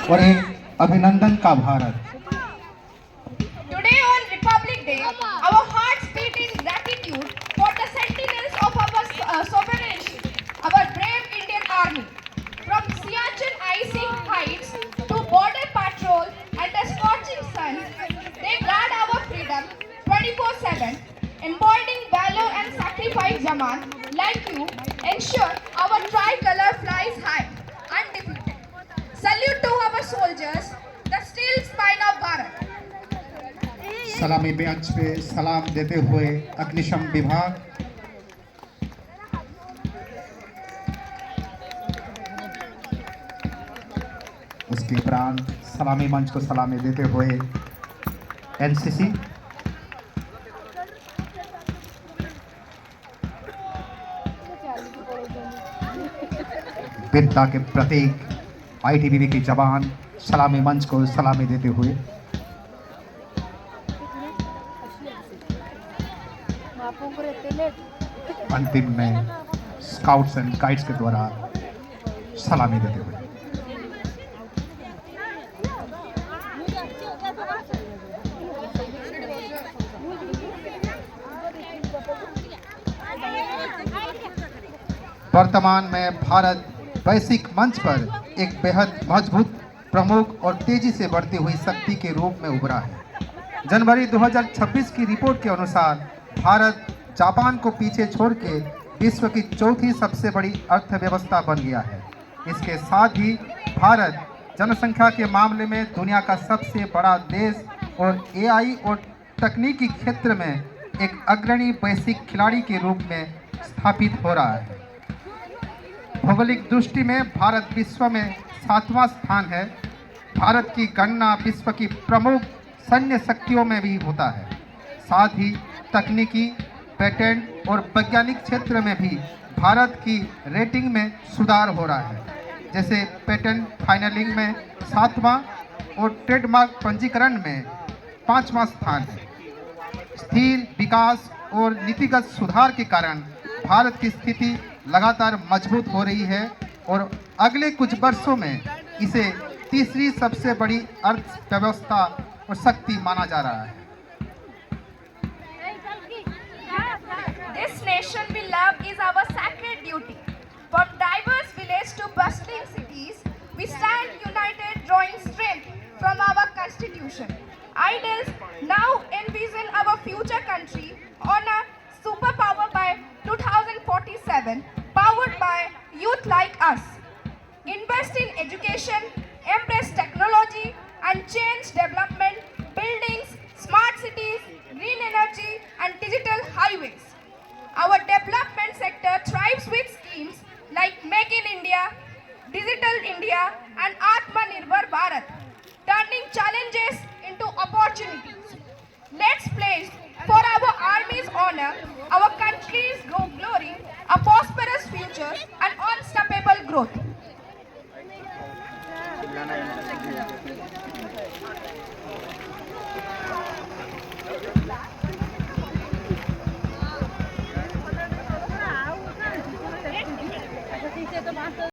और एक अभिनंदन का Bharat. Today on Republic Day, our hearts beat in gratitude for the sentinels of our sovereignty, our brave Indian Army. From Siachen icy heights to border patrol and the scorching sun, they guard our freedom 24/7, embodying valor and sacrifice. Jaman, like you, ensure our tricolor flies high, undefeated. Salute to our soldiers, the steel spine of Bharat. सलामी bench पे सलाम देते हुए अग्निशम विभाग, उसके उपरांत सलामी मंच को सलामी देते हुए एनसीसी, वीरता के प्रतीक आईटीबीपी के जवान सलामी मंच को सलामी देते हुए, अंतिम में स्काउट्स एंड गाइड्स के द्वारा सलामी देते हुए। वर्तमान में भारत वैश्विक मंच पर एक बेहद मजबूत, प्रमुख और तेजी से बढ़ती हुई शक्ति के रूप में उभरा है। जनवरी 2026 की रिपोर्ट के अनुसार भारत जापान को पीछे छोड़ के विश्व की चौथी सबसे बड़ी अर्थव्यवस्था बन गया है। इसके साथ ही भारत जनसंख्या के मामले में दुनिया का सबसे बड़ा देश और एआई और तकनीकी क्षेत्र में एक अग्रणी वैश्विक खिलाड़ी के रूप में स्थापित हो रहा है। भौगोलिक दृष्टि में भारत विश्व में 7वां स्थान है। भारत की गणना विश्व की प्रमुख सैन्य शक्तियों में भी होता है। साथ ही तकनीकी, पेटेंट और वैज्ञानिक क्षेत्र में भी भारत की रेटिंग में सुधार हो रहा है। जैसे पेटेंट फाइनलिंग में 7वां और ट्रेडमार्क पंजीकरण में 5वां स्थान है। स्थिर विकास और नीतिगत सुधार के कारण भारत की स्थिति लगातार मजबूत हो रही है और अगले कुछ वर्षों में इसे तीसरी सबसे बड़ी अर्थव्यवस्था और शक्ति माना जा रहा है। This nation we love is our sacred duty. From diverse villages to bustling cities, we stand united, drawing strength from our constitution. Ideals now envision our future country on a superpower by 2047, powered by youth like us. Invest in education,